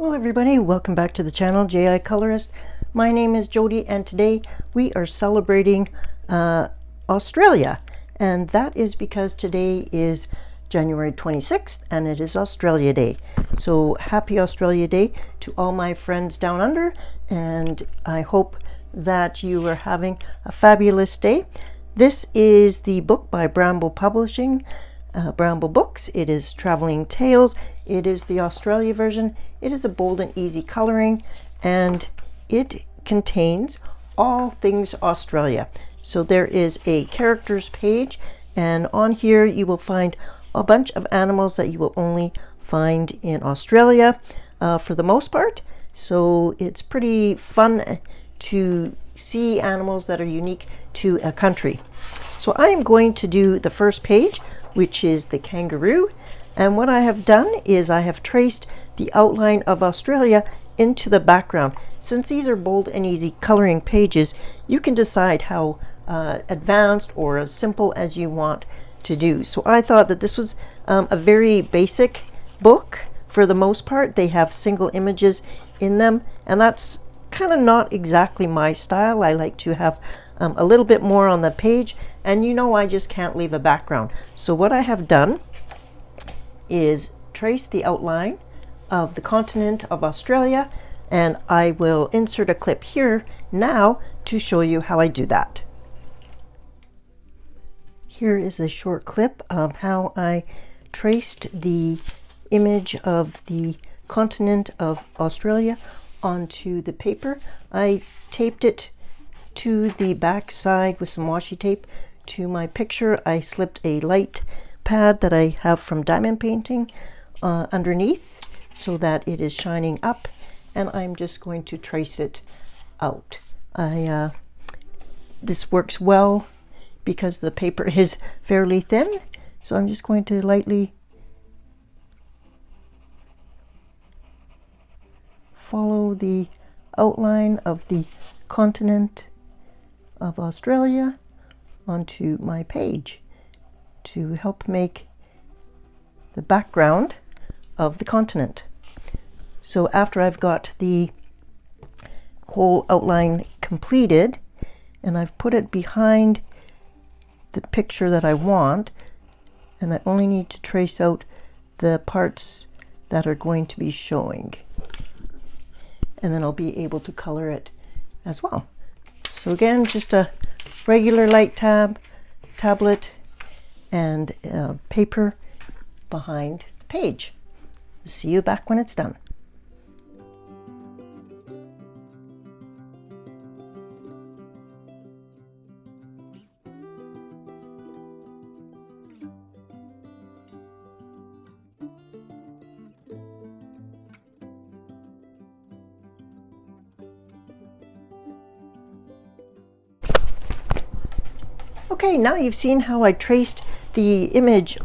Hello everybody, welcome back to the channel, J.I. Colorist. My name is Jody and today we are celebrating Australia, and that is because today is January 26th and it is Australia Day. So happy Australia Day to all my friends down under, and I hope that you are having a fabulous day. This is the book by Bramble Publishing, Bramble Books. It is Traveling Tales. It is the Australia version. It is a bold and easy coloring, and it contains all things Australia. So there is a characters page, and on here you will find a bunch of animals that you will only find in Australia for the most part. So it's pretty fun to see animals that are unique to a country. So I am going to do the first page, which is the kangaroo. And what I have done is I have traced the outline of Australia into the background. Since these are bold and easy coloring pages, you can decide how advanced or as simple as you want to do. So I thought that this was a very basic book for the most part. They have single images in them, and that's kind of not exactly my style. I like to have a little bit more on the page, and you know I just can't leave a background. So what I have done is trace the outline of the continent of Australia, and I will insert a clip here now to show you how I do that. Here is a short clip of how I traced the image of the continent of Australia onto the paper. I taped it to the back side with some washi tape to my picture. I slipped a light pad that I have from diamond painting underneath so that it is shining up, and I'm just going to trace it out. This works well because the paper is fairly thin, so I'm just going to lightly follow the outline of the continent of Australia onto my page to help make the background of the continent. So after I've got the whole outline completed and I've put it behind the picture that I want, and I only need to trace out the parts that are going to be showing, and then I'll be able to color it as well. So again, just a regular light tablet and paper behind the page. See you back when it's done. Okay, now you've seen how I traced the image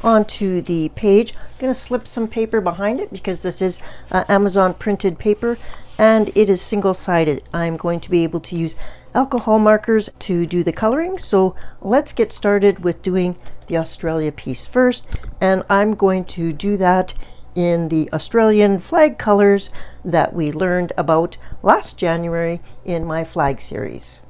onto the page. I'm going to slip some paper behind it because this is Amazon printed paper and it is single-sided. I'm going to be able to use alcohol markers to do the coloring. So let's get started with doing the Australia piece first, and I'm going to do that in the Australian flag colors that we learned about last January in my flag series.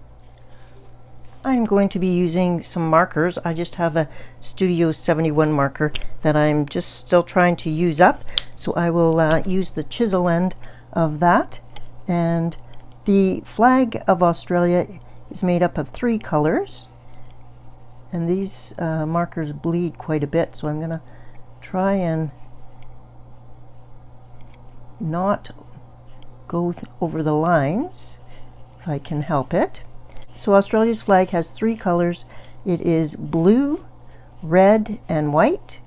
I'm going to be using some markers. I just have a Studio 71 marker that I'm just still trying to use up. So I will use the chisel end of that. And the flag of Australia is made up of 3 colors. And these markers bleed quite a bit. So I'm going to try and not go over the lines if I can help it. So Australia's flag has 3 colors. It is blue, red, and white.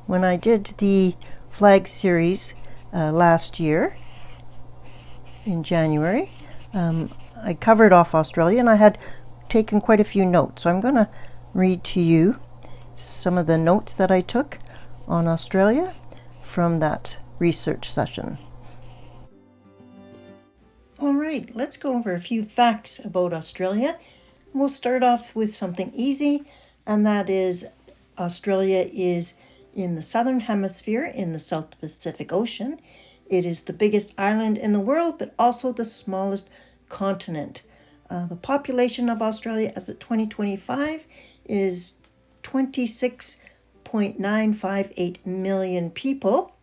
When I did the flag series last year in January, I covered off Australia and I had taken quite a few notes. So I'm going to read to you some of the notes that I took on Australia from that research session. All right, let's go over a few facts about Australia. We'll start off with something easy, and that is Australia is in the southern hemisphere in the South Pacific Ocean. It is the biggest island in the world, but also the smallest continent. The population of Australia as of 2025 is 26.958 million people.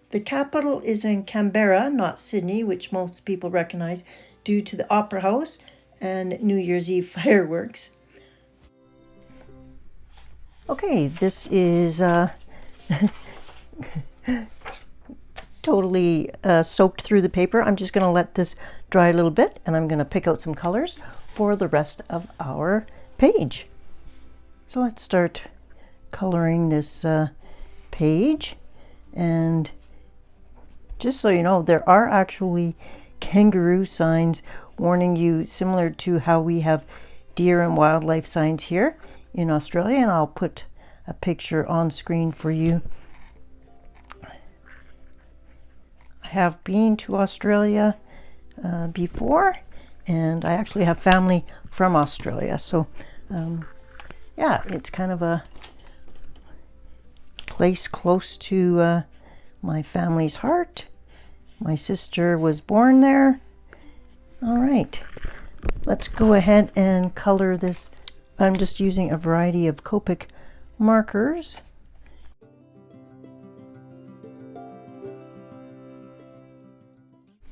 The capital is in Canberra, not Sydney, which most people recognize due to the Opera House and New Year's Eve fireworks. Okay, this is totally soaked through the paper. I'm just going to let this dry a little bit, and I'm going to pick out some colors for the rest of our page. So let's start coloring this page. And just so you know, there are actually kangaroo signs warning you, similar to how we have deer and wildlife signs here in Australia, and I'll put a picture on screen for you. I have been to Australia before, and I actually have family from Australia, so yeah, it's kind of a place close to my family's heart. My sister was born there. All right, let's go ahead and color this. I'm just using a variety of Copic markers.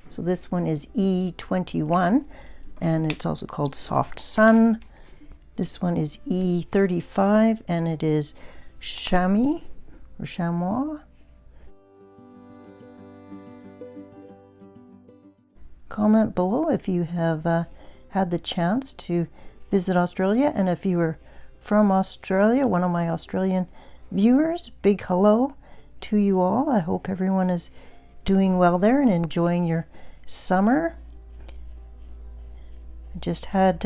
So this one is E21, and it's also called Soft Sun. This one is E35, and it is Chamois or Chamois. Comment below if you have had the chance to visit Australia, and if you are from Australia, one of my Australian viewers, big hello to you all. I hope everyone is doing well there and enjoying your summer. I just had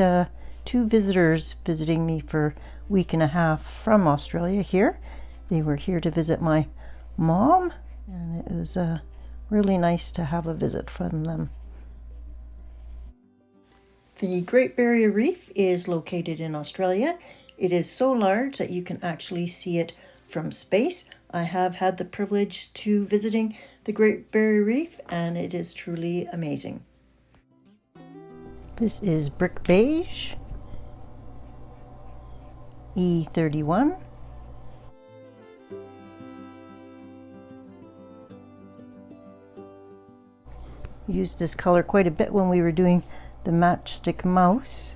2 visitors visiting me for a week and a half from Australia here. They were here to visit my mom, and it was really nice to have a visit from them. The Great Barrier Reef is located in Australia. It is so large that you can actually see it from space. I have had the privilege to visiting the Great Barrier Reef, and it is truly amazing. This is Brick Beige, E31. Used this color quite a bit when we were doing the matchstick mouse.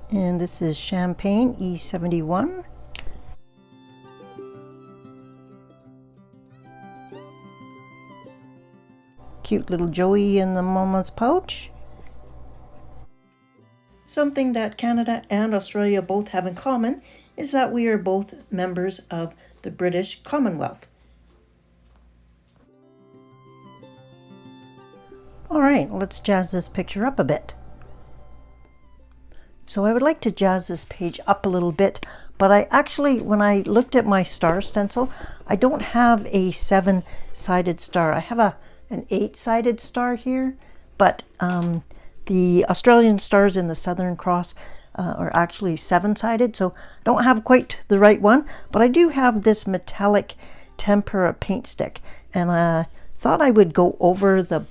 And this is Champagne, E71. Cute little Joey in the mama's pouch. Something that Canada and Australia both have in common is that we are both members of the British Commonwealth. All right, let's jazz this picture up a bit. So I would like to jazz this page up a little bit, but I actually, when I looked at my star stencil, I don't have a 7-sided star. I have an 8-sided star here, but the Australian stars in the Southern Cross are actually 7-sided, so I don't have quite the right one, but I do have this metallic tempera paint stick, and thought I would go over the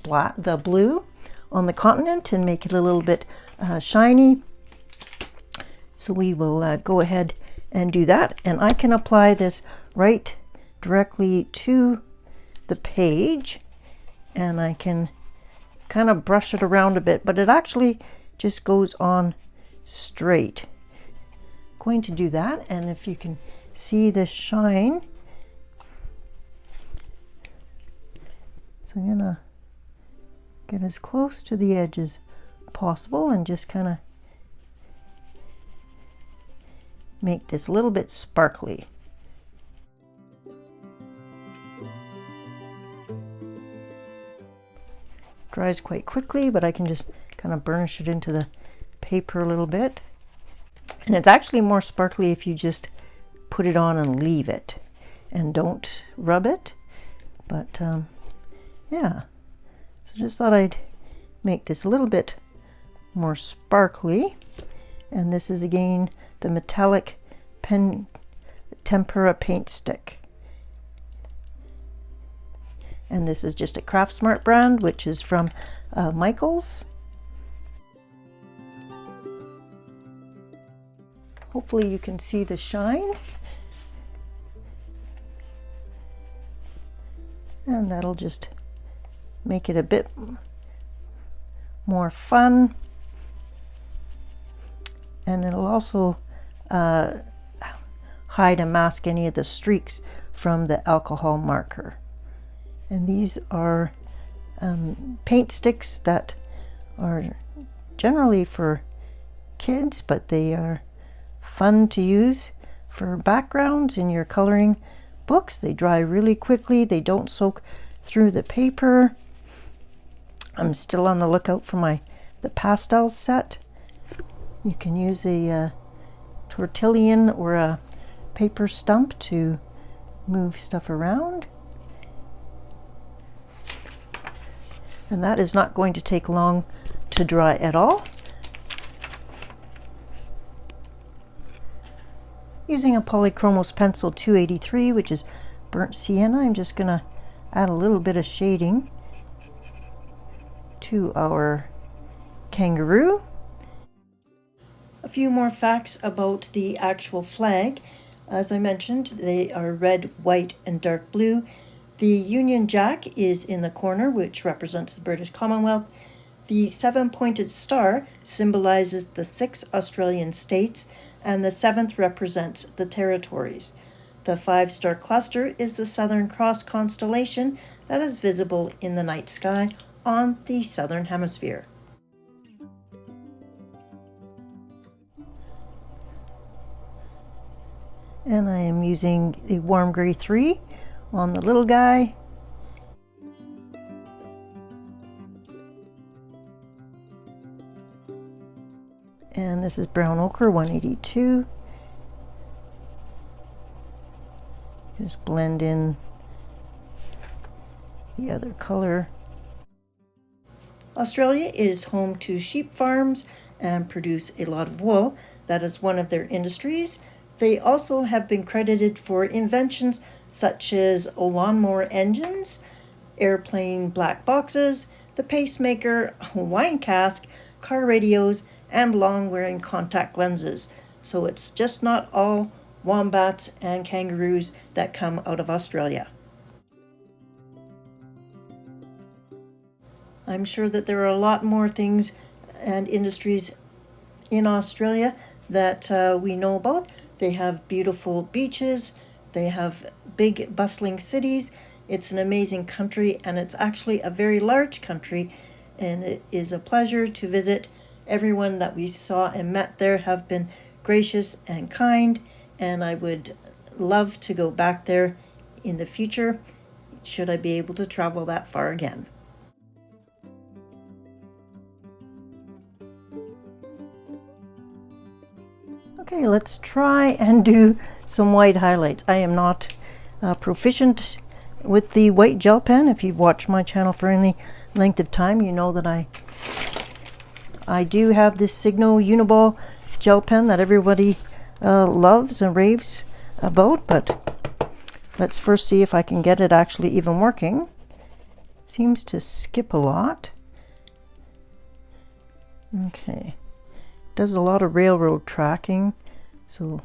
blue on the continent and make it a little bit shiny. So we will go ahead and do that, and I can apply this right directly to the page, and I can kind of brush it around a bit, but it actually just goes on straight. I'm going to do that, and if you can see the shine, so I'm gonna get as close to the edge as possible and just kind of make this a little bit sparkly. Dries quite quickly, but I can just kind of burnish it into the paper a little bit. And it's actually more sparkly if you just put it on and leave it and don't rub it. But yeah, so just thought I'd make this a little bit more sparkly. And this is again the metallic pen tempera paint stick. And this is just a Craft Smart brand, which is from Michaels. Hopefully you can see the shine. And that'll just make it a bit more fun. And it'll also hide and mask any of the streaks from the alcohol marker. And these are paint sticks that are generally for kids, but they are fun to use for backgrounds in your coloring books. They dry really quickly. They don't soak through the paper. I'm still on the lookout for the pastel set. You can use a tortillon or a paper stump to move stuff around. And that is not going to take long to dry at all. Using a Polychromos pencil 283, which is burnt sienna, I'm just going to add a little bit of shading to our kangaroo. A few more facts about the actual flag. As I mentioned, they are red, white, and dark blue. The Union Jack is in the corner, which represents the British Commonwealth. The 7-pointed star symbolizes the 6 Australian states, and the 7th represents the territories. The 5-star cluster is the Southern Cross constellation that is visible in the night sky on the southern hemisphere. And I am using the warm gray 3 on the little guy. And this is brown ochre 182. Just blend in the other color. Australia is home to sheep farms and produce a lot of wool. That is one of their industries. They also have been credited for inventions such as lawnmower engines, airplane black boxes, the pacemaker, wine cask, car radios, and long-wearing contact lenses. So it's just not all wombats and kangaroos that come out of Australia. I'm sure that there are a lot more things and industries in Australia that we know about. They have beautiful beaches, they have big bustling cities. It's an amazing country, and it's actually a very large country, and it is a pleasure to visit. Everyone that we saw and met there have been gracious and kind, and I would love to go back there in the future should I be able to travel that far again. Okay, let's try and do some white highlights. I am not proficient with the white gel pen. If you've watched my channel for any length of time, you know that I do have this Signo Uniball gel pen that everybody loves and raves about, but let's first see if I can get it actually even working. Seems to skip a lot. Okay. Does a lot of railroad tracking, so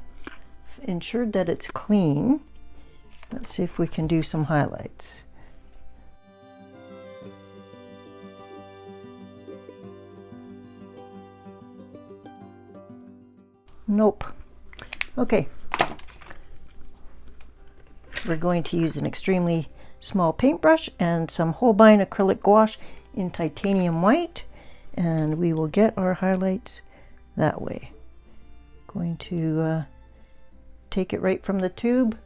ensured that it's clean. Let's see if we can do some highlights. Nope. Okay. We're going to use an extremely small paintbrush and some Holbein acrylic gouache in titanium white, and we will get our highlights that way. Going to take it right from the tube.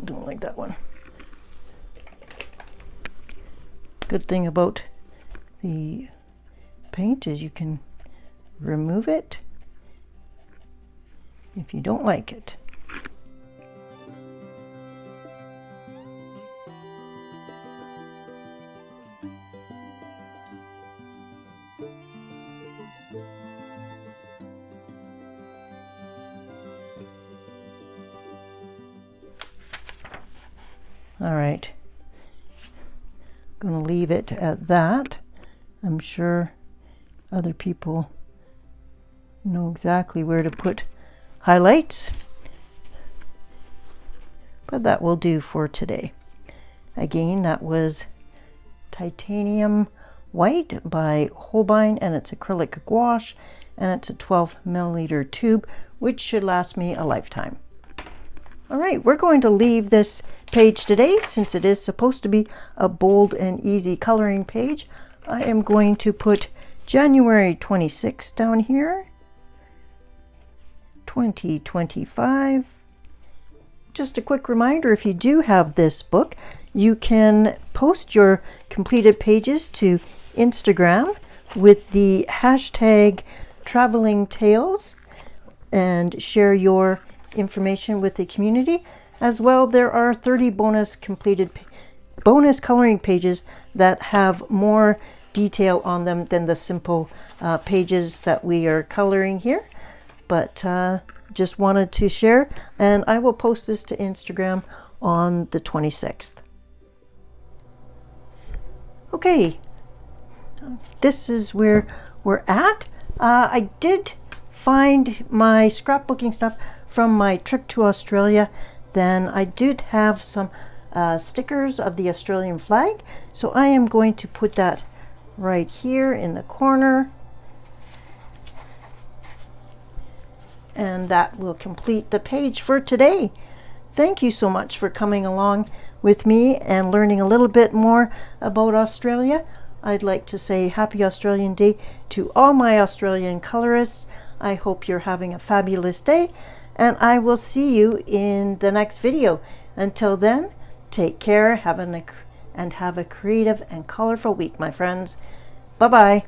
Don't like that one. Good thing about the paint is you can remove it if you don't like it. All right, I'm going to leave it at that. I'm sure other people know exactly where to put highlights, but that will do for today. Again, that was Titanium White by Holbein, and it's acrylic gouache, and it's a 12 milliliter tube, which should last me a lifetime. All right, we're going to leave this page today since it is supposed to be a bold and easy coloring page. I am going to put January 26th down here, 2025. Just a quick reminder, if you do have this book, you can post your completed pages to Instagram with the hashtag Traveling Tales and share your information with the community. As well, there are 30 bonus coloring pages that have more detail on them than the simple pages that we are coloring here, but just wanted to share, and I will post this to Instagram on the 26th. Okay, this is where we're at. I did find my scrapbooking stuff from my trip to Australia. Then I did have some stickers of the Australian flag, so I am going to put that right here in the corner, and that will complete the page for today. Thank you so much for coming along with me and learning a little bit more about Australia. I'd like to say Happy Australian Day to all my Australian colorists. I hope you're having a fabulous day, and I will see you in the next video. Until then, take care, have a creative and colorful week, my friends. Bye-bye.